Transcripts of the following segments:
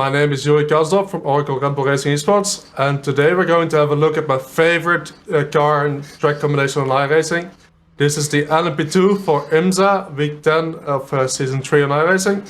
My name is Yuri Kasdorp from Oracle Red Bull Racing Esports, and today we're going to have a look at my favorite car and track combination on iRacing. This is the LMP2 for IMSA, week 10 of season 3 on iRacing.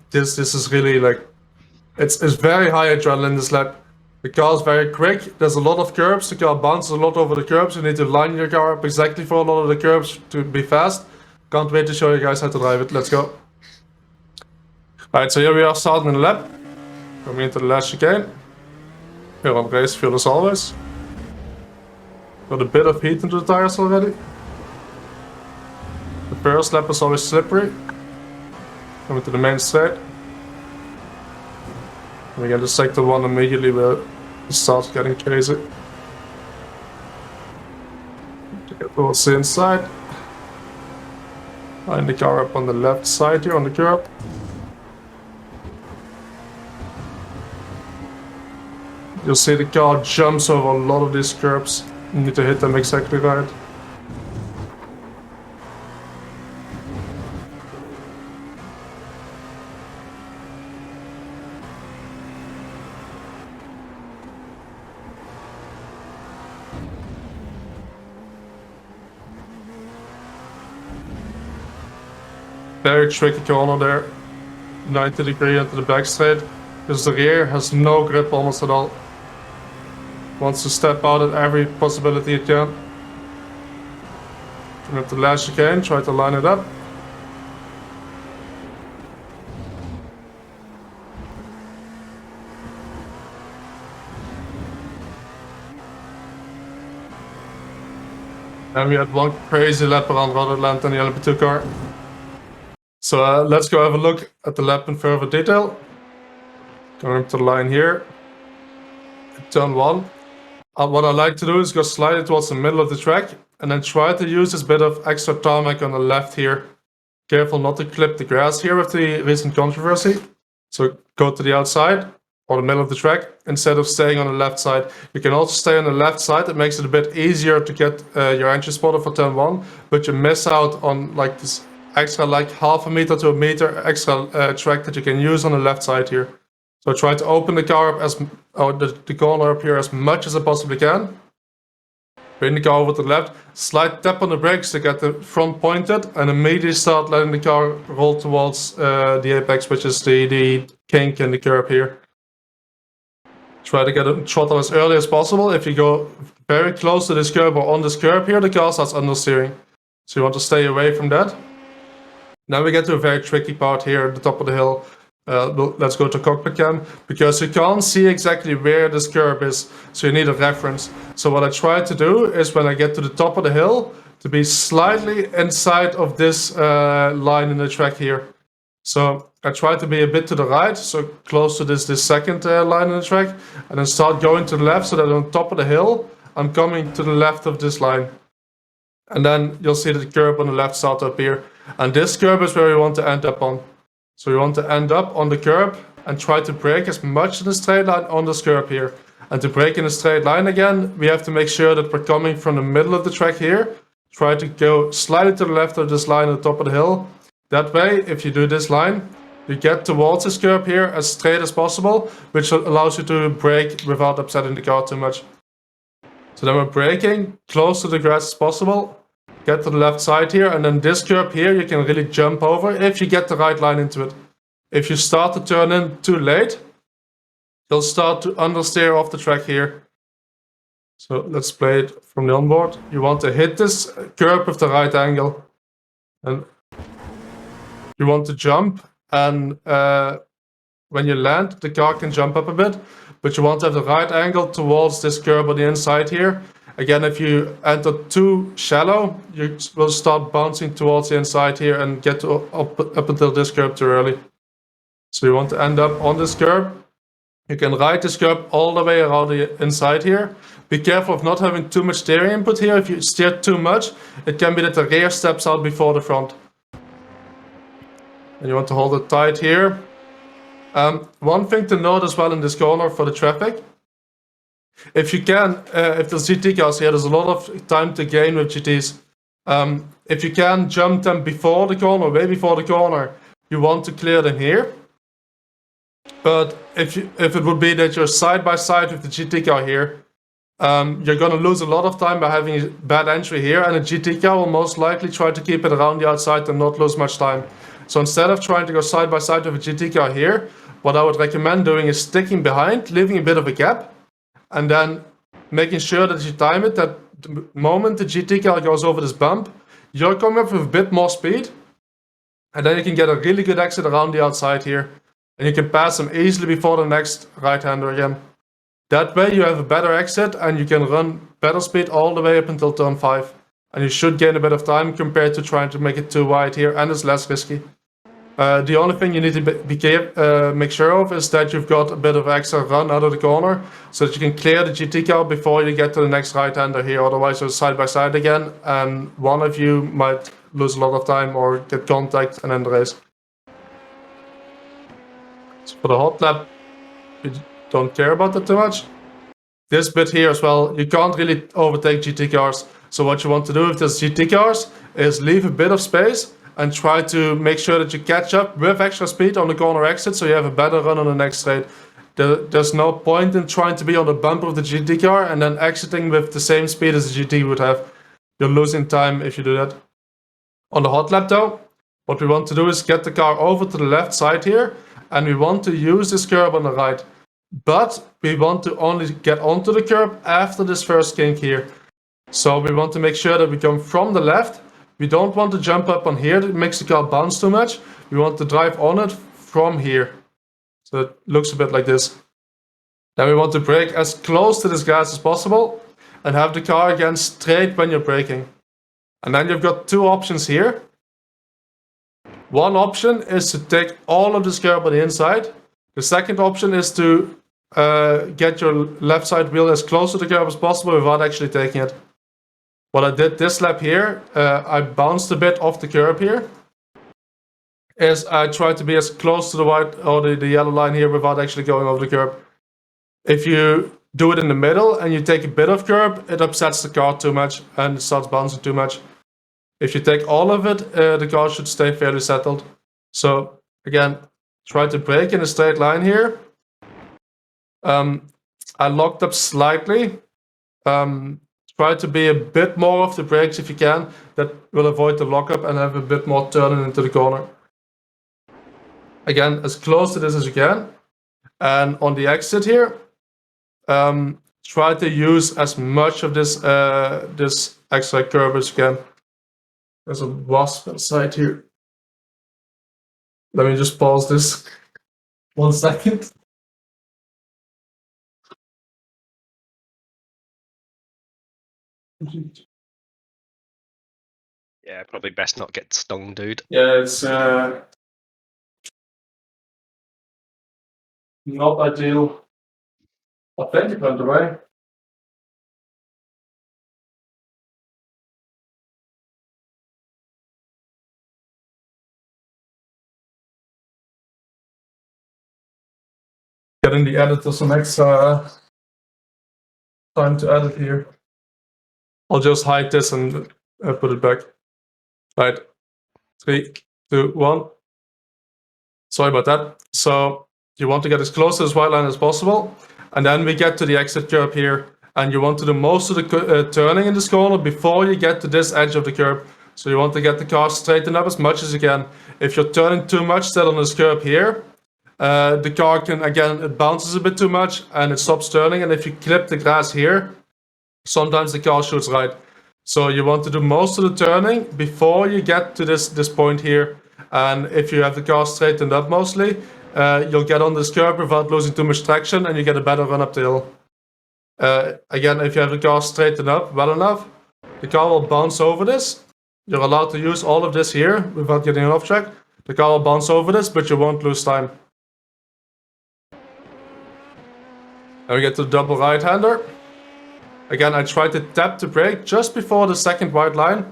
This is really like, it's very high adrenaline this lap. The car is very quick, there's a lot of curbs, the car bounces a lot over the curbs, you need to line your car up exactly for a lot of the curbs to be fast. Can't wait to show you guys how to drive it, let's go. Alright, so here we are starting the lap. Coming into the last chicane. Here on race field as always. Got a bit of heat into the tires already. The first lap is always slippery. Coming to the main straight. And we get the sector 1 immediately where it starts getting crazy. To get towards the inside. Line the car up on the left side here on the curb. You'll see the car jumps over a lot of these curbs. You need to hit them exactly right. Very tricky corner there. 90 degree into the back straight. Because the rear has no grip almost at all. Wants to step out at every possibility it can. Come up the last chicane, try to line it up. And we had one crazy lap around Rotterdam in the LMP2 car. So let's go have a look at the lap in further detail. Going up to the line here. Turn 1. What I like to do is go slightly towards the middle of the track and then try to use this bit of extra tarmac on the left here. Careful not to clip the grass here with the recent controversy. So go to the outside or the middle of the track instead of staying on the left side. You can also stay on the left side. It makes it a bit easier to get your entry spotter for turn 1, but you miss out on like this extra like half a meter to a meter extra track that you can use on the left side here. So try to open the car up the corner up here as much as I possibly can. Bring the car over to the left, slight tap on the brakes to get the front pointed, and immediately start letting the car roll towards the apex, which is the kink in the curb here. Try to get a throttle as early as possible. If you go very close to this curb or on this curb here, the car starts understeering. So you want to stay away from that. Now we get to a very tricky part here at the top of the hill. Let's go to cockpit cam, because you can't see exactly where this curb is, so you need a reference. So what I try to do is when I get to the top of the hill, to be slightly inside of this line in the track here. So I try to be a bit to the right, so close to this second line in the track, and then start going to the left so that on top of the hill, I'm coming to the left of this line. And then you'll see the curb on the left start up here. And this curb is where we want to end up on. So we want to end up on the curb and try to brake as much in the straight line on this curb here. And to brake in a straight line again, we have to make sure that we're coming from the middle of the track here. Try to go slightly to the left of this line at the top of the hill. That way, if you do this line, you get towards this curb here as straight as possible, which allows you to brake without upsetting the car too much. So then we're braking close to the grass as possible. Get to the left side here, and then this curb here you can really jump over if you get the right line into it. If you start to turn in too late, you'll start to understeer off the track here. So let's play it from the onboard. You want to hit this curb with the right angle. And you want to jump, and when you land, the car can jump up a bit, but you want to have the right angle towards this curb on the inside here. Again, if you enter too shallow, you will start bouncing towards the inside here and get to up until this curb too early. So you want to end up on this curb. You can ride this curb all the way around the inside here. Be careful of not having too much steering input here. If you steer too much, it can be that the rear steps out before the front. And you want to hold it tight here. One thing to note as well in this corner for the traffic. If you can, if there's GT cars here, there's a lot of time to gain with GTs. If you can jump them before the corner, way before the corner, you want to clear them here. But if it would be that you're side by side with the GT car here, you're going to lose a lot of time by having a bad entry here, and a GT car will most likely try to keep it around the outside and not lose much time. So instead of trying to go side by side with a GT car here, what I would recommend doing is sticking behind, leaving a bit of a gap, and then making sure that you time it, that the moment the GT car goes over this bump, you're coming up with a bit more speed, and then you can get a really good exit around the outside here, and you can pass them easily before the next right-hander again. That way you have a better exit and you can run better speed all the way up until turn 5. And you should gain a bit of time compared to trying to make it too wide here, and it's less risky. The only thing you need to make sure of is that you've got a bit of extra run out of the corner, so that you can clear the GT car before you get to the next right-hander here, otherwise you're side by side again, and one of you might lose a lot of time or get contact and end the race. So for the hot lap, you don't care about that too much. This bit here as well, you can't really overtake GT cars. So what you want to do with these GT cars is leave a bit of space and try to make sure that you catch up with extra speed on the corner exit, so you have a better run on the next straight. There's no point in trying to be on the bumper of the GT car and then exiting with the same speed as the GT would have. You're losing time if you do that. On the hot lap though, what we want to do is get the car over to the left side here, and we want to use this curb on the right. But we want to only get onto the curb after this first kink here. So we want to make sure that we come from the left. We don't want to jump up on here, that makes the car bounce too much. We want to drive on it from here. So it looks a bit like this. Then we want to brake as close to this grass as possible and have the car again straight when you're braking. And then you've got two options here. One option is to take all of this curb on the inside. The second option is to get your left side wheel as close to the curb as possible without actually taking it. What I did this lap here, I bounced a bit off the curb here, is I tried to be as close to the white or the yellow line here without actually going over the curb. If you do it in the middle and you take a bit of curb, it upsets the car too much and it starts bouncing too much. If you take all of it, the car should stay fairly settled. So again, try to brake in a straight line here. I locked up slightly. Try to be a bit more off the brakes if you can. That will avoid the lockup and have a bit more turning into the corner. Again, as close to this as you can. And on the exit here, try to use as much of this this extra curb as you can. There's a wasp inside here. Let me just pause this 1 second. Yeah, probably best not get stung, dude. Yeah, it's not ideal. I think it went away. Getting the editor some extra time to edit here. I'll just hide this and put it back. Right. 3, 2, 1. Sorry about that. So you want to get as close to this white line as possible, and then we get to the exit curb here, and you want to do most of the turning in this corner before you get to this edge of the curb. So you want to get the car straightened up as much as you can. If you're turning too much, set on this curb here, the car can, again, it bounces a bit too much and it stops turning, and if you clip the grass here, sometimes the car shoots right. So you want to do most of the turning before you get to this point here. And if you have the car straightened up mostly, you'll get on this curb without losing too much traction and you get a better run up the hill. Again, if you have the car straightened up well enough, the car will bounce over this. You're allowed to use all of this here without getting off track. The car will bounce over this, but you won't lose time. And we get to the double right-hander. Again, I try to tap the brake just before the second white line.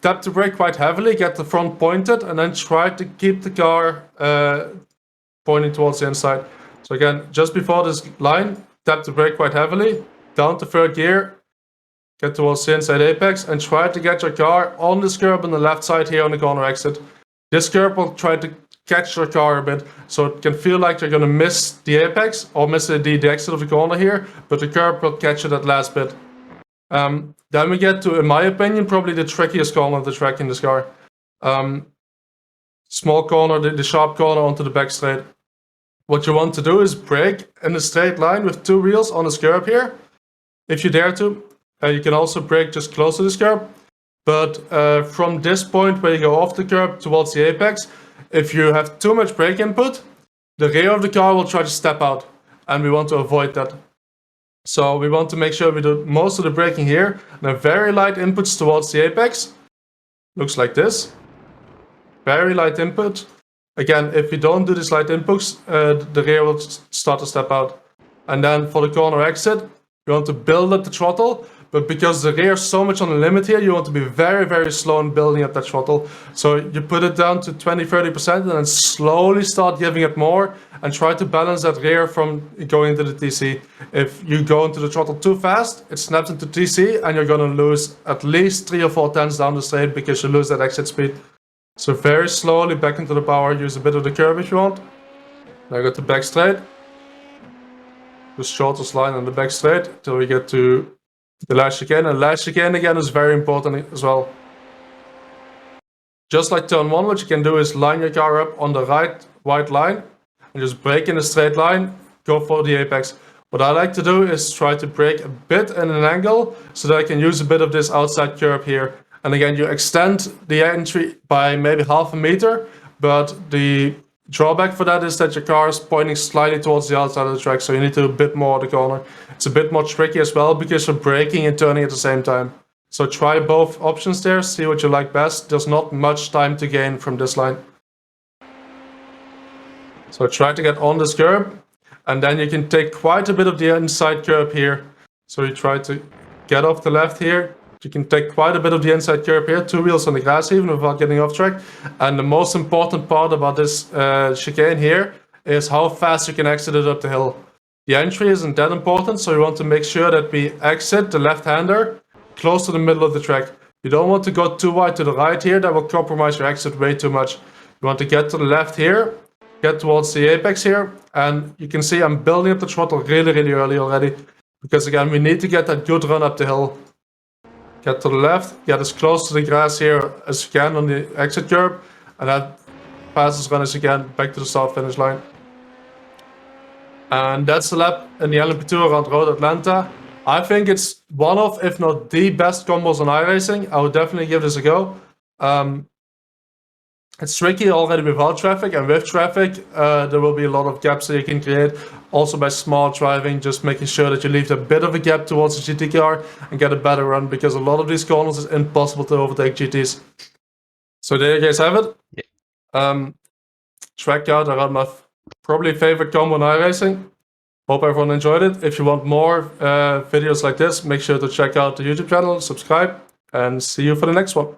Tap the brake quite heavily, get the front pointed, and then try to keep the car pointing towards the inside. So again, just before this line, tap the brake quite heavily, down to third gear, get towards the inside apex, and try to get your car on this curb on the left side here on the corner exit. This curb will try to catch your car a bit, so it can feel like you're gonna miss the apex or miss the exit of the corner here, but the curb will catch you that last bit. Then we get to, in my opinion, probably the trickiest corner of the track in this car. Small corner, the sharp corner onto the back straight. What you want to do is brake in a straight line with 2 wheels on this curb here, if you dare to. You can also brake just close to this curb. But from this point where you go off the curb towards the apex, if you have too much brake input, the rear of the car will try to step out, and we want to avoid that. So we want to make sure we do most of the braking here, and have very light inputs towards the apex. Looks like this. Very light input. Again, if we don't do these light inputs, the rear will start to step out. And then for the corner exit, you want to build up the throttle, but because the rear is so much on the limit here, you want to be very, very slow in building up that throttle. So you put it down to 20-30% and then slowly start giving it more and try to balance that rear from going into the TC. If you go into the throttle too fast, it snaps into TC and you're going to lose at least 3 or 4 tenths down the straight because you lose that exit speed. So very slowly back into the power, use a bit of the curb if you want. Now go to back straight. The shortest line on the back straight till we get to the last chicane. And last chicane again is very important as well. Just like turn 1, what you can do is line your car up on the right white line and just brake in a straight line, go for the apex. What I like to do is try to brake a bit in an angle so that I can use a bit of this outside curb here. And again, you extend the entry by maybe half a meter, but the drawback for that is that your car is pointing slightly towards the outside of the track, so you need to do a bit more of the corner. It's a bit more tricky as well because you're braking and turning at the same time. So try both options there, see what you like best. There's not much time to gain from this line. So try to get on this curb, and then you can take quite a bit of the inside curb here. So you try to get off the left here. You can take quite a bit of the inside curb here, 2 wheels on the grass even without getting off track. And the most important part about this chicane here is how fast you can exit it up the hill. The entry isn't that important, so you want to make sure that we exit the left-hander close to the middle of the track. You don't want to go too wide to the right here, that will compromise your exit way too much. You want to get to the left here, get towards the apex here, and you can see I'm building up the throttle really, really early already. Because again, we need to get that good run up the hill. Get to the left, get as close to the grass here as you can on the exit curb, and then fast as run as you can back to the start finish line. And that's the lap in the LMP2 around Road Atlanta. I think it's one of, if not the best combos on iRacing. I would definitely give this a go. It's tricky already without traffic, and with traffic, there will be a lot of gaps that you can create. Also by smart driving, just making sure that you leave a bit of a gap towards the GT car and get a better run, because a lot of these corners is impossible to overtake GTs. So there you guys have it. Yeah. Track out around my probably favorite combo in iRacing. Hope everyone enjoyed it. If you want more videos like this, make sure to check out the YouTube channel, subscribe, and see you for the next one.